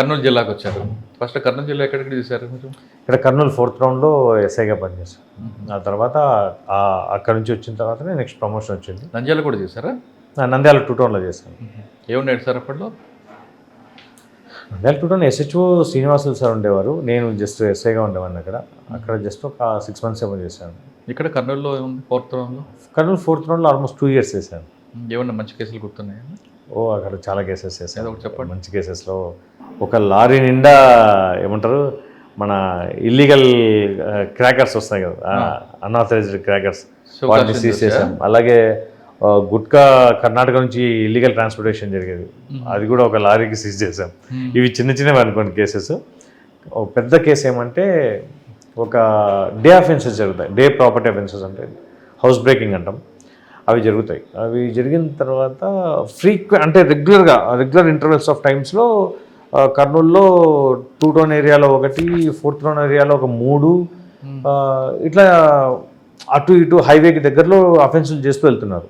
కర్నూలు జిల్లాకు వచ్చారు. ఫస్ట్ కర్నూలు జిల్లా ఎక్కడికి చేశారు మీరు? ఇక్కడ కర్నూలు 4th రౌండ్లో ఎస్ఐగా పనిచేశాను. ఆ తర్వాత అక్కడ నుంచి వచ్చిన తర్వాతనే నెక్స్ట్ ప్రమోషన్ వచ్చింది. నంద్యాల కూడా చేశారా? నంద్యాల 2 టౌన్లో చేశాను. ఏమున్నాడు సార్ అప్పట్లో? Nandyal 2 town SHO Srinivasulu sir ఉండేవారు. నేను జస్ట్ ఎస్ఐగా ఉండేవాడిని అక్కడ జస్ట్ ఒక 6 months ఏమో చేశాను. ఇక్కడ కర్నూలులో ఏముంది 4th రౌండ్లో? కర్నూలు 4th రౌండ్లో ఆల్మోస్ట్ 2 years చేశాను. ఏమన్నా మంచి కేసులు గుర్తున్నాయా? అక్కడ చాలా కేసెస్ చేశాను. ఒకటి చెప్పండి. మంచి కేసెస్లో ఒక లారీ నిండా ఏమంటారు మన ఇల్లీగల్ క్రాకర్స్ వస్తాయి కదా, అన్ఆథరైజ్డ్ క్రాకర్స్, వాటిని సీజ్ చేశాం. అలాగే గుట్కా కర్ణాటక నుంచి ఇల్లీగల్ ట్రాన్స్పోర్టేషన్ జరిగేది, అది కూడా ఒక లారీకి సీజ్ చేశాం. ఇవి చిన్న చిన్నవి అనుకోండి కేసెస్. ఒక పెద్ద కేసు ఏమంటే ఒక డే అఫెన్సెస్ జరుగుతాయి. డే ప్రాపర్టీ అఫెన్సెస్ అంటే హౌస్ బ్రేకింగ్ అంటాం. అవి జరుగుతాయి. అవి జరిగిన తర్వాత అంటే రెగ్యులర్ ఇంటర్వెల్స్ ఆఫ్ టైమ్స్లో కర్నూలులో 2 టౌన్ ఏరియాలో ఒకటి, 4th టౌన్ ఏరియాలో ఒక 3, ఇట్లా అటు ఇటు హైవేకి దగ్గరలో అఫెన్సులు చేస్తూ వెళ్తున్నారు.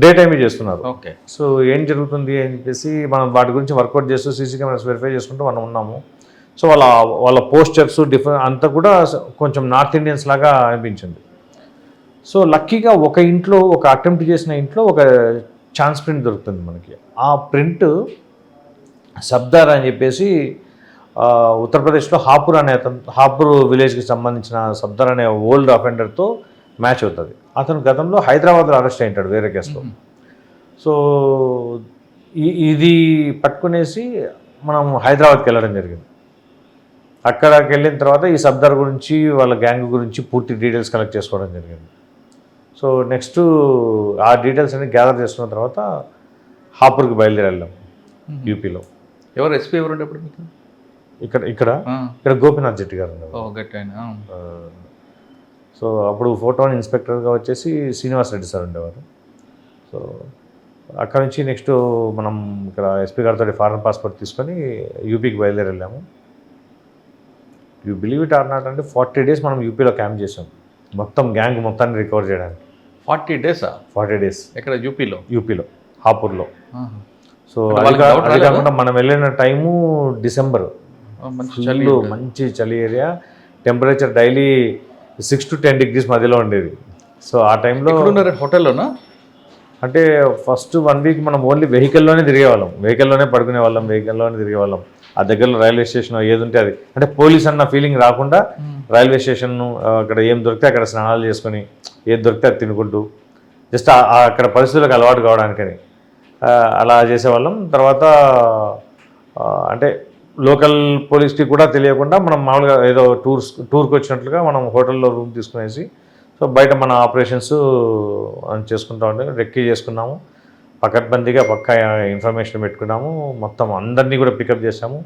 డే టైమే చేస్తున్నారు. ఓకే. సో ఏం జరుగుతుంది అని చెప్పేసి మనం వాటి గురించి వర్కౌట్ చేస్తూ సీసీ కెమెరాస్ వెరిఫై చేసుకుంటూ మనం ఉన్నాము. సో వాళ్ళ పోస్చర్స్ అంతా కూడా కొంచెం నార్త్ ఇండియన్స్ లాగా అనిపించింది. సో లక్కీగా ఒక అటెంప్ట్ చేసిన ఇంట్లో ఒక ఛాన్స్ ప్రింట్ దొరుకుతుంది మనకి. ఆ ప్రింట్ సబ్దార్ అని చెప్పేసి ఉత్తరప్రదేశ్లో హాపూర్ విలేజ్కి సంబంధించిన సబ్దార్ అనే ఓల్డ్ అఫెండర్తో మ్యాచ్ అవుతుంది. అతను గతంలో హైదరాబాద్లో అరెస్ట్ అయింటాడు వేరే కేసులో. సో ఇది పట్టుకునేసి మనం హైదరాబాద్కి వెళ్ళడం జరిగింది. అక్కడికి వెళ్ళిన తర్వాత ఈ సబ్దార్ గురించి వాళ్ళ గ్యాంగ్ గురించి పూర్తి డీటెయిల్స్ కలెక్ట్ చేసుకోవడం జరిగింది. సో నెక్స్ట్ ఆ డీటెయిల్స్ అన్ని గ్యాదర్ చేసుకున్న తర్వాత హాపూర్కి బయలుదేరి వెళ్ళాం యూపీలో. ఎవరు ఎస్పీ ఎవరు ఉండేప్పుడు మీకు? ఇక్కడ గోపీనాథ్ జెట్టి గారు ఉండేవారు. సో అప్పుడు 4th టౌన్ ఇన్స్పెక్టర్గా వచ్చేసి శ్రీనివాస్ రెడ్డి సార్ ఉండేవారు. సో అక్కడ నుంచి నెక్స్ట్ మనం ఇక్కడ ఎస్పీ గారితో ఫారెన్ పాస్పోర్ట్ తీసుకొని యూపీకి బయలుదేరి వెళ్ళాము. You believe it or not అంటే 40 days మనం యూపీలో క్యాంప్ చేసాం, మొత్తం గ్యాంగ్ మొత్తాన్ని రికవర్ చేయడానికి. 40 days? 40 days ఎక్కడ? యూపీలో హాపూర్లో. సో అది కాకుండా మనం వెళ్ళిన టైము డిసెంబర్, మంచి చలి area. Temperature daily 6 to 10 degrees మధ్యలో ఉండేది. సో ఆ టైంలో హోటల్లోనా అంటే ఫస్ట్ 1 week మనం ఓన్లీ వెహికల్లోనే తిరిగేవాళ్ళం, వెహికల్లోనే పడుకునే వాళ్ళం, వెహికల్లోనే తిరిగేవాళ్ళం. ఆ దగ్గరలో రైల్వే స్టేషన్ ఏది ఉంటే అది, అంటే పోలీస్ అన్న ఫీలింగ్ రాకుండా రైల్వే స్టేషన్ అక్కడ ఏం దొరికితే అక్కడ స్నానాలు చేసుకొని ఏది దొరికితే అది తినుకుంటూ జస్ట్ అక్కడ పరిస్థితులకు అలవాటు కావడానికని అలా చేసేవాళ్ళం. తర్వాత అంటే లోకల్ పోలీస్కి కూడా తెలియకుండా మనం మామూలుగా ఏదో టూర్కి వచ్చినట్లుగా మనం హోటల్లో రూమ్ తీసుకునేసి సో బయట మన ఆపరేషన్స్ చేసుకుంటా ఉండే రెక్కీ చేసుకున్నాము. పకడ్బందీగా పక్కా ఇన్ఫర్మేషన్ పెట్టుకున్నాము. మొత్తం అందరినీ కూడా పికప్ చేసాము.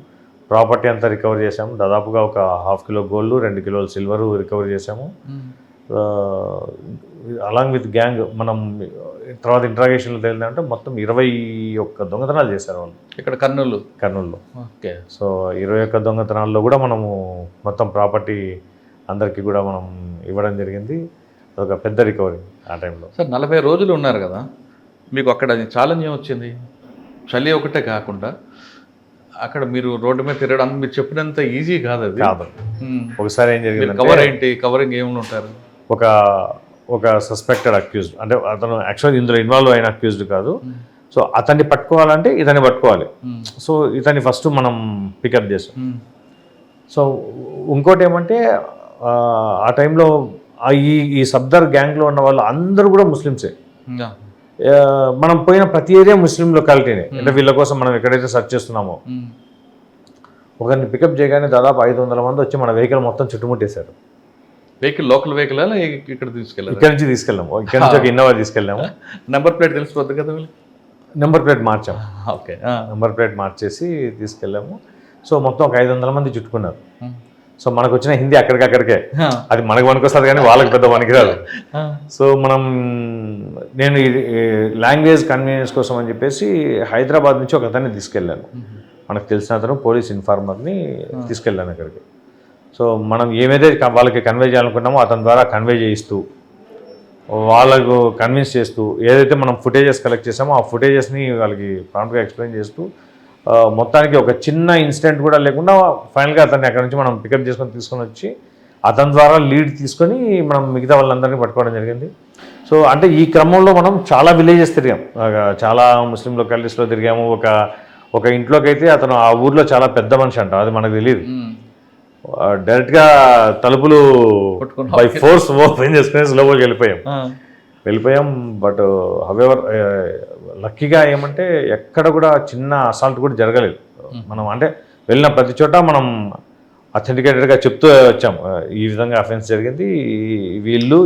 ప్రాపర్టీ అంతా రికవర్ చేసాము. దాదాపుగా ఒక 1/2 kilo gold, 2 kilos silver recover చేసాము. అలాంగ్ విత్ గ్యాంగ్ మనం తర్వాత ఇంట్రాగేషన్లో తెలియదంటే మొత్తం 21 దొంగతనాలు చేశారు వాళ్ళు ఇక్కడ కర్నూలులో. ఓకే. సో 21 దొంగతనాల్లో కూడా మనము మొత్తం ప్రాపర్టీ అందరికీ కూడా మనం ఇవ్వడం జరిగింది. అదొక పెద్ద రికవరీ ఆ టైంలో. సార్ 40 రోజులు ఉన్నారు కదా, మీకు అక్కడ ఛాలెంజ్ ఏమొచ్చింది? చలి ఒకటే కాకుండా అక్కడ మీరు రోడ్డు మీద తిరగడం మీరు చెప్పినంత ఈజీ కాదు అది. ఒకసారి ఏం జరిగింది, కవరింగ్ ఏమైనా ఉంటారు. ఒక సస్పెక్టెడ్ అక్యూజ్డ్, అంటే అతను యాక్చువల్గా ఇందులో ఇన్వాల్వ్ అయిన అక్యూజ్డ్ కాదు. సో అతన్ని పట్టుకోవాలంటే ఇతన్ని పట్టుకోవాలి. సో ఇతన్ని ఫస్ట్ మనం పికప్ చేసాం. సో ఇంకోటి ఏమంటే ఆ టైంలో ఈ సబ్దర్ గ్యాంగ్లో ఉన్న వాళ్ళు అందరూ కూడా ముస్లిమ్సే. మనం పోయిన ప్రతి ఏరియా ముస్లిం లొకాలిటీనే. అంటే వీళ్ళ కోసం మనం ఎక్కడైతే సెర్చ్ చేస్తున్నామో ఒకరిని పికప్ చేయగానే దాదాపు 500 మంది వచ్చి మన వెహికల్ మొత్తం చుట్టుముట్టేశారు. లోకల్ వెహికల్ ఇక్కడ నుంచి తీసుకెళ్ళాము. ఇక్కడ నుంచి ఒక ఇన్నోవా తీసుకెళ్ళాము. నెంబర్ ప్లేట్ తెలిసిపోద్ది కదా. నెంబర్ ప్లేట్ మార్చాము. ఓకే. నెంబర్ ప్లేట్ మార్చేసి తీసుకెళ్ళాము. సో మొత్తం ఒక 500 మంది చుట్టుకున్నారు. సో మనకు వచ్చిన హిందీ అక్కడికక్కడికే, అది మనకు వస్తుంది కానీ వాళ్ళకి పెద్ద మనకి రాదు. సో నేను లాంగ్వేజ్ కన్వీనియన్స్ కోసం అని చెప్పేసి హైదరాబాద్ నుంచి ఒక అతన్ని తీసుకెళ్ళాను. మనకు తెలిసిన అతను పోలీస్ ఇన్ఫార్మర్ని తీసుకెళ్ళాను అక్కడికి. సో మనం ఏమైతే వాళ్ళకి కన్వే చేయాలనుకున్నామో అతని ద్వారా కన్వే చేయిస్తూ వాళ్ళకు కన్విన్స్ చేస్తూ ఏదైతే మనం ఫుటేజెస్ కలెక్ట్ చేసామో ఆ ఫుటేజెస్ని వాళ్ళకి ప్రాంప్ట్గా ఎక్స్ప్లెయిన్ చేస్తూ మొత్తానికి ఒక చిన్న ఇన్సిడెంట్ కూడా లేకుండా ఫైనల్గా అతన్ని అక్కడ నుంచి మనం పికప్ చేసుకొని తీసుకొని వచ్చి అతని ద్వారా లీడ్ తీసుకొని మనం మిగతా వాళ్ళందరినీ పట్టుకోవడం జరిగింది. సో అంటే ఈ క్రమంలో మనం చాలా విలేజెస్ తిరిగాం, చాలా ముస్లిం లొకాలిటీస్లో తిరిగాము. ఒక ఇంట్లోకి అయితే అతను ఆ ఊర్లో చాలా పెద్ద మనిషి అంట, అది మనకు తెలియదు. డైరెక్ట్గా తలుపులు బై ఫోర్స్ ఓపెన్ చేసుకుని స్లోగా వెళ్ళిపోయాం. బట్ హవెవర్ లక్కీగా ఏమంటే ఎక్కడ కూడా చిన్న అసాల్ట్ కూడా జరగలేదు. మనం అంటే వెళ్ళిన ప్రతి చోట మనం అథెంటికేటెడ్గా చెప్తూ వచ్చాం, ఈ విధంగా అఫెన్స్ జరిగింది, వీళ్ళు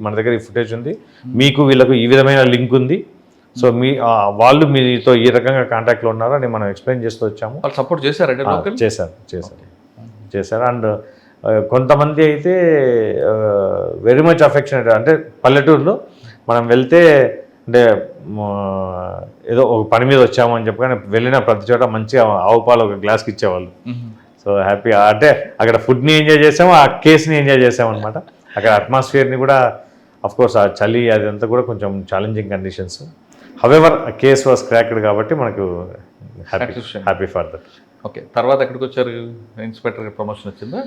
మన దగ్గర ఈ ఫుటేజ్ ఉంది, మీకు వీళ్ళకు ఈ విధమైన లింక్ ఉంది, సో వాళ్ళు మీతో ఈ రకంగా కాంటాక్ట్లో ఉన్నారో అని మనం ఎక్స్ప్లెయిన్ చేస్తూ వచ్చాము. వాళ్ళు సపోర్ట్ చేశారంటే చేశారు. అండ్ కొంతమంది అయితే వెరీ మచ్ అఫెక్షనేట్, అంటే పల్లెటూరులో మనం వెళ్తే అంటే ఏదో ఒక పని మీద వచ్చాము అని చెప్పగానే వెళ్ళిన ప్రతి చోట మంచిగా ఆవు పాలు ఒక గ్లాస్కి ఇచ్చేవాళ్ళు. సో హ్యాపీ, అంటే అక్కడ ఫుడ్ని ఎంజాయ్ చేసాము, ఆ కేస్ని ఎంజాయ్ చేసాము అనమాట. అక్కడ అట్మాస్ఫియర్ని కూడా అఫ్కోర్స్ ఆ చలి అదంతా కూడా కొంచెం challenging conditions. However case was cracked కాబట్టి మనకు హ్యాపీ ఫర్ దట్. ఓకే, తర్వాత ఎక్కడికి వచ్చారు? ఇన్స్పెక్టర్గా ప్రమోషన్ వచ్చిందా?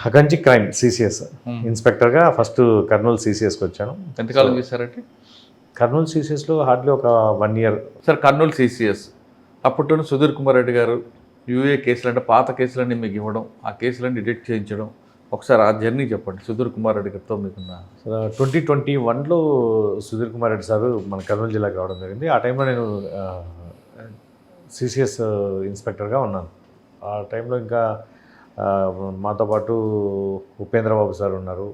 అక్కడి నుంచి క్రైమ్ సిసిఎస్ ఇన్స్పెక్టర్గా ఫస్ట్ కర్నూలు సిసిఎస్కి వచ్చాను. ఎంతకాలం చేశారంటే? కర్నూలు సిసిఎస్లో హార్డ్లీ ఒక 1 year. సార్, కర్నూలు సిసిఎస్ అప్పట్లోనే సుధీర్ కుమార్ రెడ్డి గారు యూఏ కేసులు అంటే పాత కేసులన్నీ మీకు ఇవ్వడం, ఆ కేసులన్నీ డిటెక్ట్ చేయించడం, ఒకసారి ఆ జర్నీ చెప్పండి సుధీర్ కుమార్ రెడ్డి గారితో మీకున్న. 2021లో సుధీర్ కుమార్ రెడ్డి సార్ మన కర్నూలు జిల్లాకి రావడం జరిగింది. ఆ టైంలో నేను సిసిఎస్ ఇన్స్పెక్టర్గా ఉన్నాను. ఆ టైంలో ఇంకా మాతో పాటు ఉపేంద్రబాబు సార్ ఉన్నారు,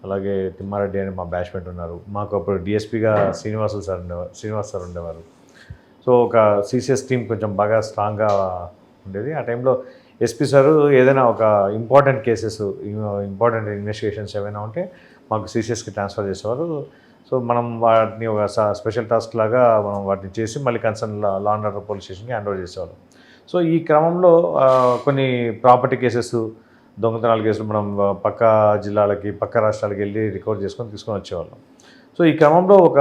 అలాగే తిమ్మారెడ్డి అని మా బ్యాచ్మేట్ ఉన్నారు. మాకు అప్పుడు డిఎస్పీగా శ్రీనివాస్ సార్ ఉండేవారు. సో ఒక సిసిఎస్ టీం కొంచెం బాగా స్ట్రాంగ్గా ఉండేది. ఆ టైంలో ఎస్పీ సారు ఏదైనా ఒక ఇంపార్టెంట్ కేసెస్, ఇంపార్టెంట్ ఇన్వెస్టిగేషన్స్ ఏమైనా ఉంటే మాకు సిసిఎస్కి ట్రాన్స్ఫర్ చేసేవారు. సో మనం వాటిని ఒక స్పెషల్ టాస్క్ లాగా మనం వాటిని చేసి మళ్ళీ concern law and order police స్టేషన్కి హ్యాండ్ ఓవర్ చేసేవాళ్ళం. సో ఈ క్రమంలో కొన్ని ప్రాపర్టీ కేసెస్, దొంగతనాల కేసులు మనం పక్క జిల్లాలకి, పక్క రాష్ట్రాలకి వెళ్ళి రికవర్ తీసుకొని వచ్చేవాళ్ళం. సో ఈ క్రమంలో ఒక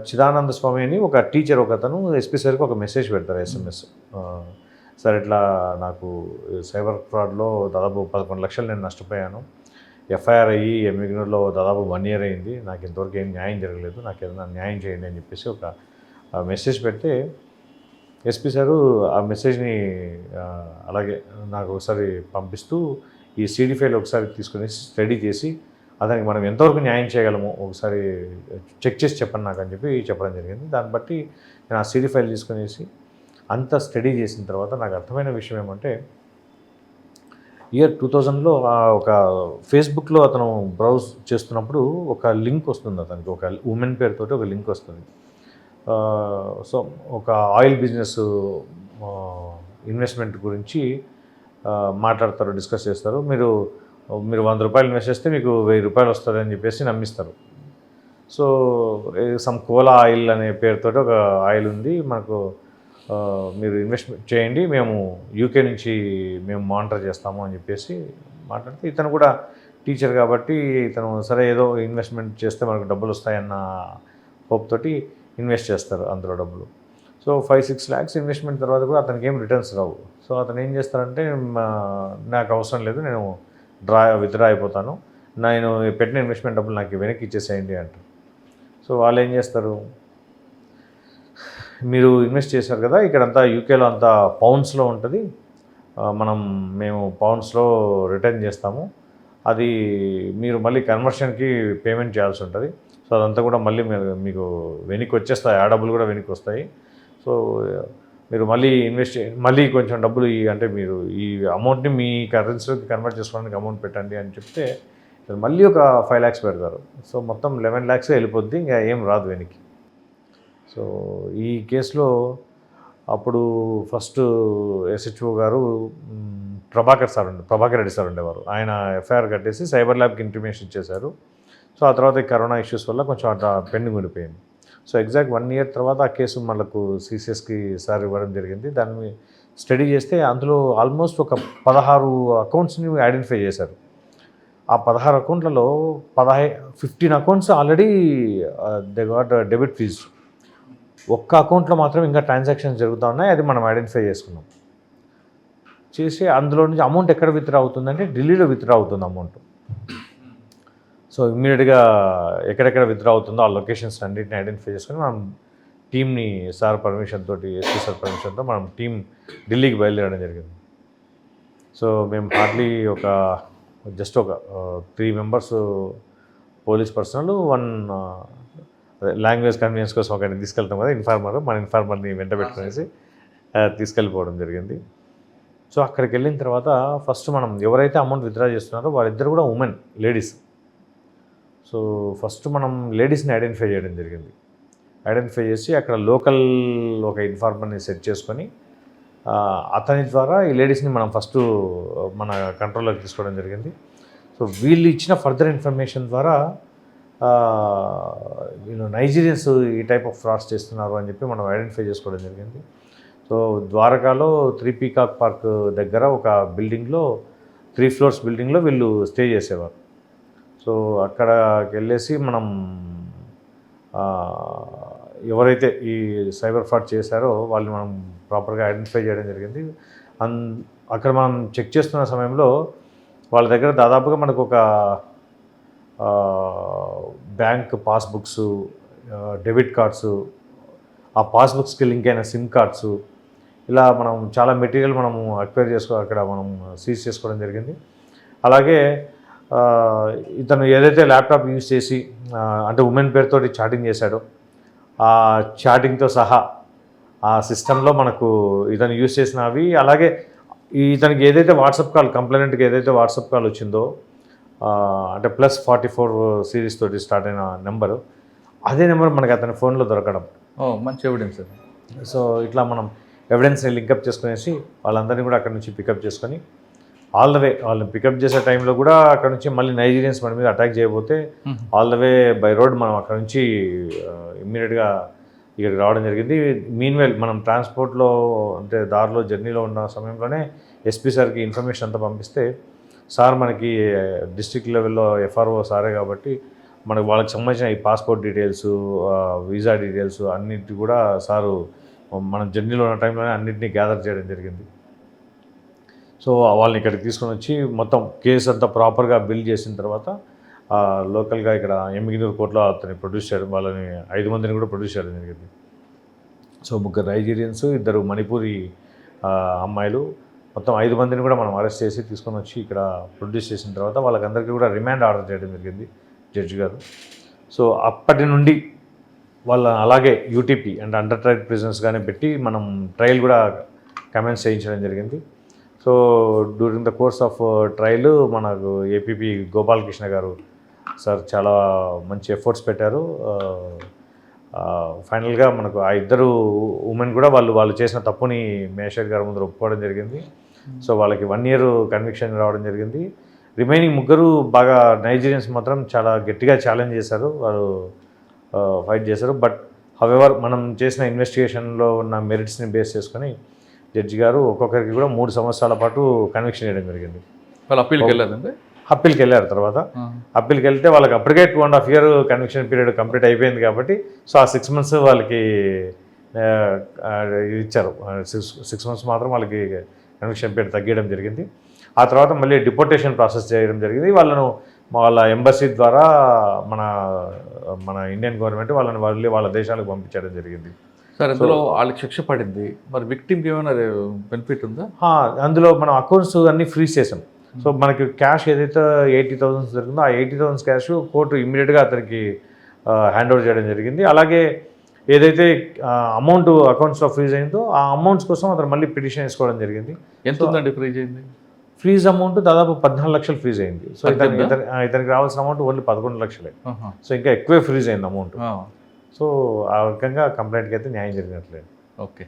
చిదానంద స్వామి అని ఒక టీచర్ ఒకతను ఎస్పీ సార్కి ఒక మెసేజ్ పెడతారు, SMS. సార్ ఇట్లా నాకు సైబర్ ఫ్రాడ్లో దాదాపు 11 లక్షలు నేను నష్టపోయాను, ఎఫ్ఐఆర్ అయ్యి ఎమ్మిగ్నూర్లో దాదాపు 1 year అయింది, నాకు ఇంతవరకు ఏం న్యాయం జరగలేదు, నాకు ఏదైనా న్యాయం చేయండి అని చెప్పేసి ఒక మెసేజ్ పెడితే ఎస్పీ సారు ఆ మెసేజ్ని అలాగే నాకు ఒకసారి పంపిస్తూ ఈ CD ఫైల్ ఒకసారి తీసుకుని స్టడీ చేసి అతనికి మనం ఎంతవరకు న్యాయం చేయగలము ఒకసారి చెక్ చేసి చెప్పండి నాకు అని చెప్పి చెప్పడం జరిగింది. దాన్ని బట్టి నేను ఆ CD ఫైల్ తీసుకునేసి అంతా స్టడీ చేసిన తర్వాత నాకు అర్థమైన విషయం ఏమంటే, ఇయర్ 2000లో ఒక ఫేస్బుక్లో అతను బ్రౌజ్ చేస్తున్నప్పుడు ఒక లింక్ వస్తుంది అతనికి, ఒక ఉమెన్ పేరుతోటి ఒక లింక్ వస్తుంది. సో ఒక ఆయిల్ బిజినెస్ ఇన్వెస్ట్మెంట్ గురించి మాట్లాడతారు, డిస్కస్ చేస్తారు. మీరు 100 రూపాయలు ఇన్వెస్ట్ చేస్తే మీకు 1000 రూపాయలు వస్తుంది అని చెప్పేసి నమ్మిస్తారు. సో సమ్ కోలా ఆయిల్ అనే పేరుతో ఒక ఆయిల్ ఉంది మనకు, మీరు ఇన్వెస్ట్మెంట్ చేయండి, మేము యూకే నుంచి మేము మానిటర్ చేస్తాము అని చెప్పేసి మాట్లాడితే, ఇతను కూడా టీచర్ కాబట్టి ఇతను సరే ఏదో ఇన్వెస్ట్మెంట్ చేస్తే మనకు డబ్బులు వస్తాయన్న హోప్ తోటి ఇన్వెస్ట్ చేస్తారు అందులో డబ్బులు. సో 5-6 lakhs ఇన్వెస్ట్మెంట్ తర్వాత కూడా అతనికి ఏం రిటర్న్స్ రావు. సో అతను ఏం చేస్తారంటే, నాకు అవసరం లేదు, నేను విత్డ్రా అయిపోతాను, నేను పెట్టిన ఇన్వెస్ట్మెంట్ డబ్బులు నాకు వెనక్కి ఇచ్చేసేయండి అంటారు. సో వాళ్ళు ఏం చేస్తారు, మీరు ఇన్వెస్ట్ చేశారు కదా, ఇక్కడంతా యూకేలో అంతా పౌండ్స్లో ఉంటుంది, మేము పౌండ్స్లో రిటర్న్ చేస్తాము, అది మీరు మళ్ళీ కన్వర్షన్కి పేమెంట్ చేయాల్సి ఉంటుంది. సో అదంతా కూడా మళ్ళీ మీకు వెనక్కి వచ్చేస్తాయి, ఆ డబ్బులు కూడా వెనక్కి వస్తాయి. సో మీరు మళ్ళీ ఇన్వెస్ట్ మళ్ళీ కొంచెం డబ్బులు అంటే మీరు ఈ అమౌంట్ని మీ కరెన్సీలోకి కన్వర్ట్ చేసుకోవడానికి అమౌంట్ పెట్టండి అని చెప్తే మళ్ళీ ఒక 5 lakhs పెడతారు. సో మొత్తం 11 lakhs వెళ్ళిపోద్ది, ఇంకా ఏం రాదు వెనక్కి. సో ఈ కేసులో అప్పుడు ఫస్ట్ SHO గారు ప్రభాకర్ రెడ్డి సార్ ఉండేవారు. ఆయన FIR కట్టేసి సైబర్ ల్యాబ్కి ఇంటిమేషన్ ఇచ్చేశారు. సో ఆ తర్వాత కరోనా ఇష్యూస్ వల్ల కొంచెం అట్లా పెండింగ్ ఉండిపోయింది. సో ఎగ్జాక్ట్ 1 year తర్వాత ఆ కేసు మనకు సిసిఎస్కి సార్ ఇవ్వడం జరిగింది. దాన్ని స్టడీ చేస్తే అందులో ఆల్మోస్ట్ ఒక 16 అకౌంట్స్ని ఐడెంటిఫై చేశారు. ఆ 16 అకౌంట్లలో 15 accounts already they got debit fees. ఒక్క అకౌంట్లో మాత్రం ఇంకా ట్రాన్సాక్షన్స్ జరుగుతూ ఉన్నాయి, అది మనం ఐడెంటిఫై చేసుకున్నాం. చేసి అందులో నుంచి అమౌంట్ ఎక్కడ విత్డ్రా అవుతుందంటే ఢిల్లీలో విత్డ్రా అవుతుంది అమౌంట్. సో ఇమ్మీడియట్గా ఎక్కడెక్కడ విత్డ్రా అవుతుందో ఆ లొకేషన్స్ అన్నింటిని ఐడెంటిఫై చేసుకొని మనం టీమ్ని సార్ పర్మిషన్ తోటి, ఎస్పీ సార్ పర్మిషన్తో మనం టీం ఢిల్లీకి బయలుదేరడం జరిగింది. సో మేము హార్డ్లీ ఒక 3 members police personnel, 1 language convenience కోసం ఒకరిని తీసుకెళ్తాం కదా ఇన్ఫార్మర్, మన ఇన్ఫార్మర్ని వెంట పెట్టుకునేసి తీసుకెళ్ళిపోవడం జరిగింది. సో అక్కడికి వెళ్ళిన తర్వాత ఫస్ట్ మనం ఎవరైతే అమౌంట్ విత్డ్రా చేస్తున్నారో వాళ్ళిద్దరు కూడా ఉమెన్, లేడీస్. సో ఫస్ట్ మనం లేడీస్ని ఐడెంటిఫై చేయడం జరిగింది. ఐడెంటిఫై చేసి అక్కడ లోకల్ ఒక ఇన్ఫార్మర్ని సెట్ చేసుకొని అతని ద్వారా ఈ లేడీస్ని మనం ఫస్ట్ మన కంట్రోల్లోకి తీసుకోవడం జరిగింది. సో వీళ్ళు ఇచ్చిన ఫర్దర్ ఇన్ఫర్మేషన్ ద్వారా వీళ్ళు నైజీరియన్స్ ఈ టైప్ ఆఫ్ ఫ్రాడ్స్ చేస్తున్నారు అని చెప్పి మనం ఐడెంటిఫై చేసుకోవడం జరిగింది. సో ద్వారకాలో 3 పీకాక్ పార్క్ దగ్గర ఒక బిల్డింగ్లో 3 ఫ్లోర్స్ బిల్డింగ్లో వీళ్ళు స్టే చేసేవారు. సో అక్కడికి వెళ్ళేసి మనం ఎవరైతే ఈ సైబర్ ఫ్రాడ్ చేశారో వాళ్ళని మనం ప్రాపర్గా ఐడెంటిఫై చేయడం జరిగింది. అక్కడ మనం చెక్ చేస్తున్న సమయంలో వాళ్ళ దగ్గర దాదాపుగా మనకు ఒక బ్యాంక్ పాస్బుక్స్, డెబిట్ కార్డ్స్, ఆ పాస్బుక్స్కి లింక్ అయిన సిమ్ కార్డ్స్, ఇలా మనం చాలా మెటీరియల్ మనము అక్వైర్ అక్కడ మనం సీజ్ చేసుకోవడం జరిగింది. అలాగే ఇతను ఏదైతే ల్యాప్టాప్ యూజ్ చేసి అంటే ఉమెన్ పేరుతోటి చాటింగ్ చేశాడో ఆ చాటింగ్తో సహా ఆ సిస్టంలో మనకు ఇతను యూజ్ చేసినవి, అలాగే ఇతనికి ఏదైతే వాట్సాప్ కాల్, కంప్లైంట్కి ఏదైతే వాట్సాప్ కాల్ వచ్చిందో అంటే +44 సిరీస్ తోటి స్టార్ట్ అయిన నెంబరు, అదే నెంబర్ మనకి అతని ఫోన్లో దొరకడం. మంచి ఎవిడెన్స్. సో ఇట్లా మనం ఎవిడెన్స్ని లింకప్ చేసుకునేసి వాళ్ళందరినీ కూడా అక్కడ నుంచి పికప్ చేసుకొని ఆల్ ద వే వాళ్ళని పికప్ చేసే టైంలో కూడా అక్కడ నుంచి మళ్ళీ నైజీరియన్స్ మన మీద అటాక్ చేయబోతే all the way by road మనం అక్కడ నుంచి ఇమ్మీడియట్గా ఇక్కడికి రావడం జరిగింది. మీన్వైల్ మనం ట్రాన్స్పోర్ట్లో అంటే దారిలో జర్నీలో ఉన్న సమయంలోనే ఎస్పీ సార్కి ఇన్ఫర్మేషన్ అంతా పంపిస్తే, సార్ మనకి డిస్ట్రిక్ట్ లెవెల్లో ఎఫ్ఆర్ఓ సారే కాబట్టి మనకు వాళ్ళకి సంబంధించిన ఈ పాస్పోర్ట్ డీటెయిల్స్, వీసా డీటెయిల్స్ అన్నిటి కూడా సారు మనం జర్నీలో ఉన్న టైంలోనే అన్నింటినీ గ్యాదర్ చేయడం జరిగింది. సో వాళ్ళని ఇక్కడికి తీసుకొని వచ్చి మొత్తం కేసు అంతా ప్రాపర్గా బిల్డ్ చేసిన తర్వాత లోకల్గా ఇక్కడ ఎమ్మిగినూరు కోర్టులో అతన్ని ప్రొడ్యూస్ చేయడం, వాళ్ళని 5 మందిని కూడా ప్రొడ్యూస్ చేయడం జరిగింది. సో 3 నైజీరియన్స్, 2 మణిపూరి అమ్మాయిలు, మొత్తం 5 మందిని కూడా మనం అరెస్ట్ చేసి తీసుకొని వచ్చి ఇక్కడ ప్రొడ్యూస్ చేసిన తర్వాత వాళ్ళకందరికీ కూడా రిమాండ్ ఆర్డర్ చేయడం జరిగింది జడ్జి గారు. సో అప్పటి నుండి వాళ్ళ అలాగే యూటీపీ అంటే అండర్ ట్రయల్ ప్రిజనర్స్గానే పెట్టి మనం ట్రయల్ కూడా కమెన్స్ చేయించడం జరిగింది. So during the course of trial మనకు ఏపీపీ గోపాలకృష్ణ గారు సార్ చాలా మంచి ఎఫర్ట్స్ పెట్టారు. ఫైనల్గా మనకు ఆ 2 ఉమెన్ కూడా వాళ్ళు చేసిన తప్పుని మేషర్ గారి ముందు ఒప్పుకోవడం జరిగింది. సో వాళ్ళకి 1 year కన్విక్షన్ రావడం జరిగింది. రిమైనింగ్ 3 బాగా నైజీరియన్స్ మాత్రం చాలా గట్టిగా ఛాలెంజ్ చేశారు, వాళ్ళు ఫైట్ చేశారు. బట్ హవెవర్ మనం చేసిన ఇన్వెస్టిగేషన్లో ఉన్న మెరిట్స్ని బేస్ చేసుకొని జడ్జి గారు ఒక్కొక్కరికి కూడా 3 సంవత్సరాల పాటు కన్విక్షన్ చేయడం జరిగింది. వాళ్ళు అప్పీల్కి వెళ్ళారండి? అప్పీల్కి వెళ్ళారు. తర్వాత అప్పీల్కి వెళ్తే వాళ్ళకి అప్పటికే 2.5 year కన్విక్షన్ పీరియడ్ కంప్లీట్ అయిపోయింది కాబట్టి సో ఆ 6 months వాళ్ళకి ఇచ్చారు. 6 months మాత్రం వాళ్ళకి కన్విక్షన్ పీరియడ్ తగ్గడం జరిగింది. ఆ తర్వాత మళ్ళీ డిపోర్టేషన్ ప్రాసెస్ చేయడం జరిగింది. వాళ్ళ ఎంబసీ ద్వారా మన ఇండియన్ గవర్నమెంట్ వాళ్ళని వాళ్ళ దేశాలకు పంపించడం జరిగింది. సార్ అందులో వాళ్ళకి శిక్ష పడింది, మరి విక్టిమ్కి ఏమైనా బెనిఫిట్ ఉందా? అందులో మనం అకౌంట్స్ అన్నీ ఫ్రీజ్ చేసాం. సో మనకి క్యాష్ ఏదైతే 80,000 జరిగిందో ఆ 80,000 క్యాష్ కోర్టు ఇమ్మీడియట్గా అతనికి హ్యాండ్ ఓవర్ చేయడం జరిగింది. అలాగే ఏదైతే అమౌంట్ అకౌంట్స్లో ఫ్రీజ్ అయిందో ఆ అమౌంట్స్ కోసం అతను మళ్ళీ పిటిషన్ వేసుకోవడం జరిగింది. ఎంత ఉందండి ఫ్రీజ్ అయింది? ఫ్రీజ్ అమౌంట్ దాదాపు 14 లక్షలు ఫ్రీజ్ అయింది. సో ఇతనికి రావాల్సిన అమౌంట్ ఓన్లీ 11 లక్షలే. సో ఇంకా ఎక్కువే ఫ్రీజ్ అయింది అమౌంట్. సో ఆ రకంగా కంప్లైంట్కి అయితే న్యాయం జరిగినట్లేదు. ఓకే.